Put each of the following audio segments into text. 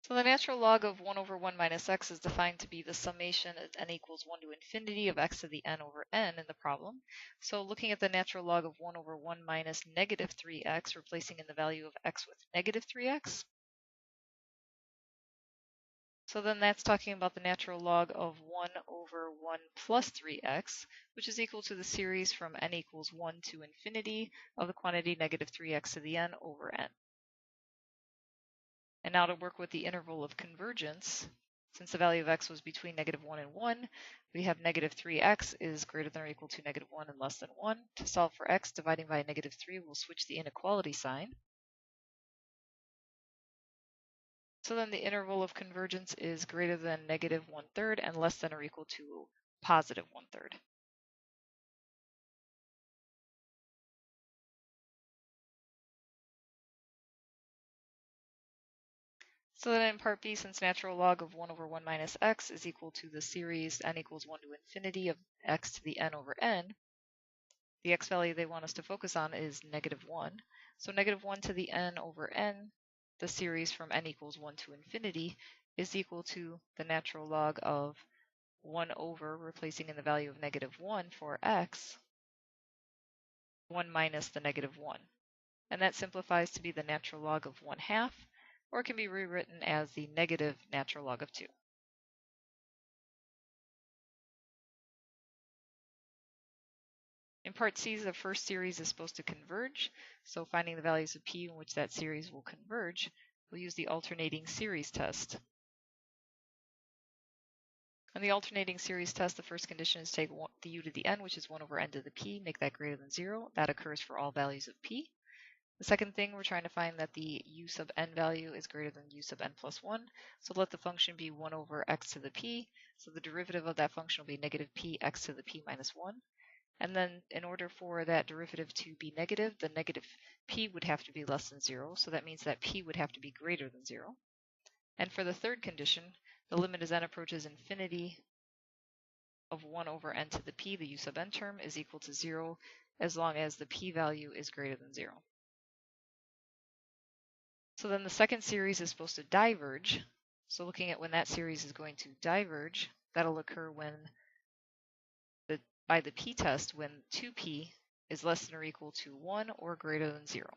So the natural log of 1 over 1 minus x is defined to be the summation at n equals 1 to infinity of x to the n over n in the problem. So looking at the natural log of 1 over 1 minus negative 3x, replacing in the value of x with negative 3x. So then that's talking about the natural log of 1 over 1 plus 3x, which is equal to the series from n equals 1 to infinity of the quantity negative 3x to the n over n. And now to work with the interval of convergence, since the value of x was between negative 1 and 1, we have negative 3x is greater than or equal to negative 1 and less than 1. To solve for x, dividing by negative 3, we'll switch the inequality sign. So then the interval of convergence is greater than negative 1/3 and less than or equal to positive 1/3. So then in part B, since natural log of 1 over 1 minus x is equal to the series n equals 1 to infinity of x to the n over n, the x value they want us to focus on is negative 1. So negative 1 to the n over n, the series from n equals 1 to infinity, is equal to the natural log of 1 over, replacing in the value of negative 1 for x, 1 minus the negative 1. And that simplifies to be the natural log of 1/2, or it can be rewritten as the negative natural log of 2. In part C, the first series is supposed to converge, so finding the values of p in which that series will converge, we'll use the alternating series test. On the alternating series test, the first condition is take the u to the n, which is 1 over n to the p, make that greater than 0. That occurs for all values of p. The second thing, we're trying to find that the u sub n value is greater than u sub n plus 1. So let the function be 1 over x to the p. So the derivative of that function will be negative p x to the p minus 1. And then in order for that derivative to be negative, the negative p would have to be less than 0. So that means that p would have to be greater than 0. And for the third condition, the limit as n approaches infinity of 1 over n to the p, the u sub n term, is equal to 0 as long as the p value is greater than 0. So then the second series is supposed to diverge. So looking at when that series is going to diverge, that'll occur when by the p-test when 2p is less than or equal to 1 or greater than 0.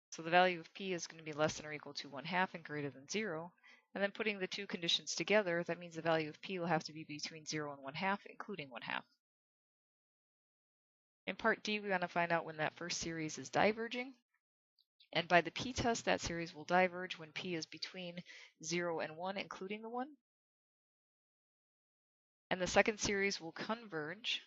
So the value of p is going to be less than or equal to 1/2 and greater than 0. And then putting the two conditions together, that means the value of p will have to be between 0 and 1/2, including 1/2. In part D, we want to find out when that first series is diverging. And by the p-test, that series will diverge when p is between 0 and 1, including the 1. And the second series will converge.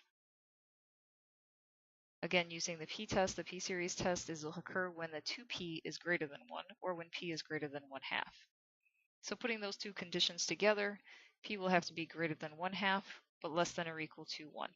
Again, using the p-test, the p-series test will occur when the 2p is greater than 1, or when p is greater than 1/2. So putting those two conditions together, p will have to be greater than 1/2, but less than or equal to 1.